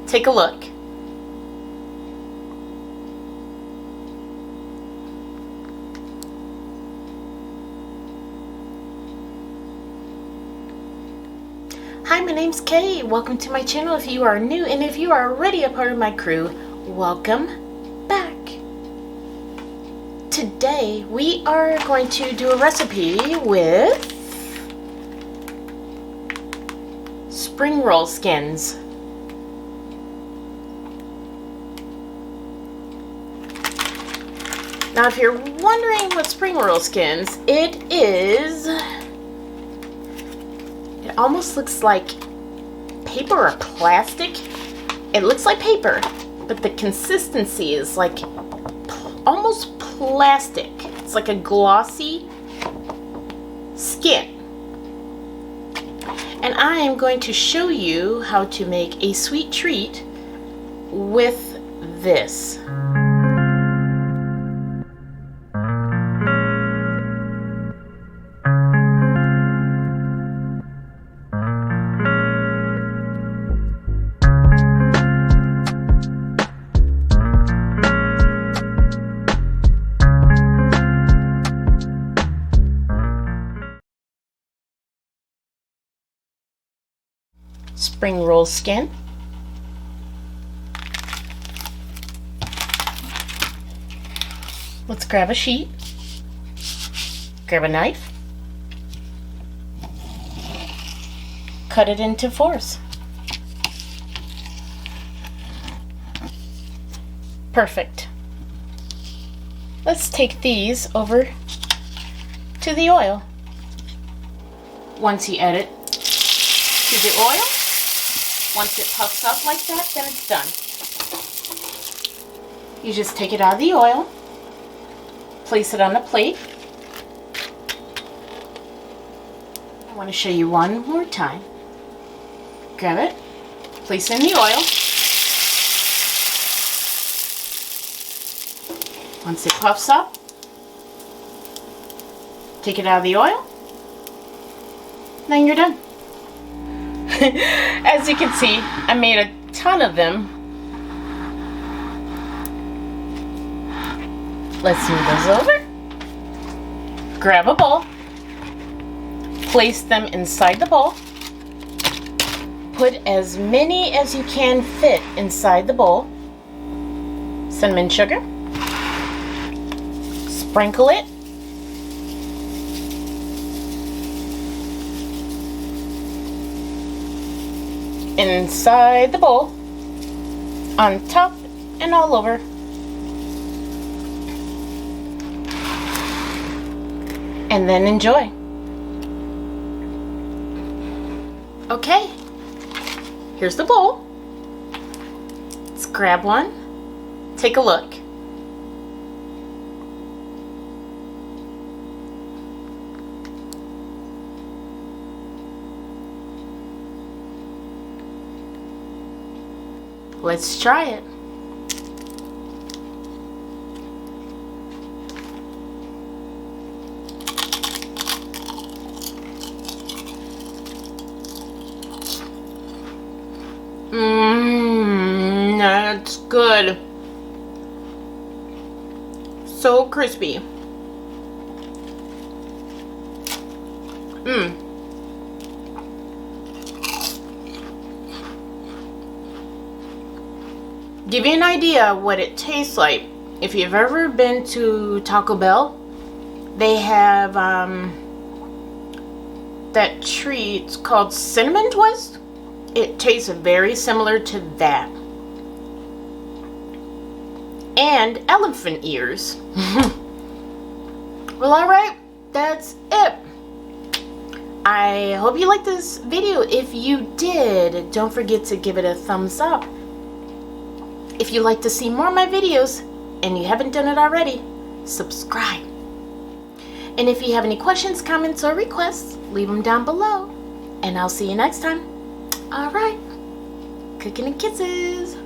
Take a look. Hi, my name's Kay. Welcome to my channel if you are new, and if you are already a part of my crew, welcome back. Today we are going to do a recipe with spring roll skins. Now if you're wondering what spring roll skins, it almost looks like paper or plastic. It looks like paper, but the consistency is like almost plastic. It's like a glossy skin. And I am going to show you how to make a sweet treat with this. Spring roll skin, let's grab a sheet, grab a knife, cut it into fours. Perfect. Let's take these over to the oil. Once you add it to the oil, once it puffs up like that, then it's done. You just take it out of the oil, place it on a plate. I want to show you one more time. Grab it, place it in the oil. Once it puffs up, take it out of the oil, then you're done. As you can see, I made a ton of them. Let's move those over. Grab a bowl. Place them inside the bowl. Put as many as you can fit inside the bowl. Cinnamon sugar. Sprinkle it. Inside the bowl, on top and all over. And then enjoy. Okay, here's the bowl. Let's grab one, take a look. Let's try it. That's good. So crispy. Give you an idea what it tastes like. If you've ever been to Taco Bell, they have that treat called cinnamon twist. It tastes very similar to that. And elephant ears. Well, alright, that's it. I hope you liked this video. If you did, don't forget to give it a thumbs up. If you'd like to see more of my videos, and you haven't done it already, subscribe. And if you have any questions, comments, or requests, leave them down below. And I'll see you next time. Alright, cooking and kisses.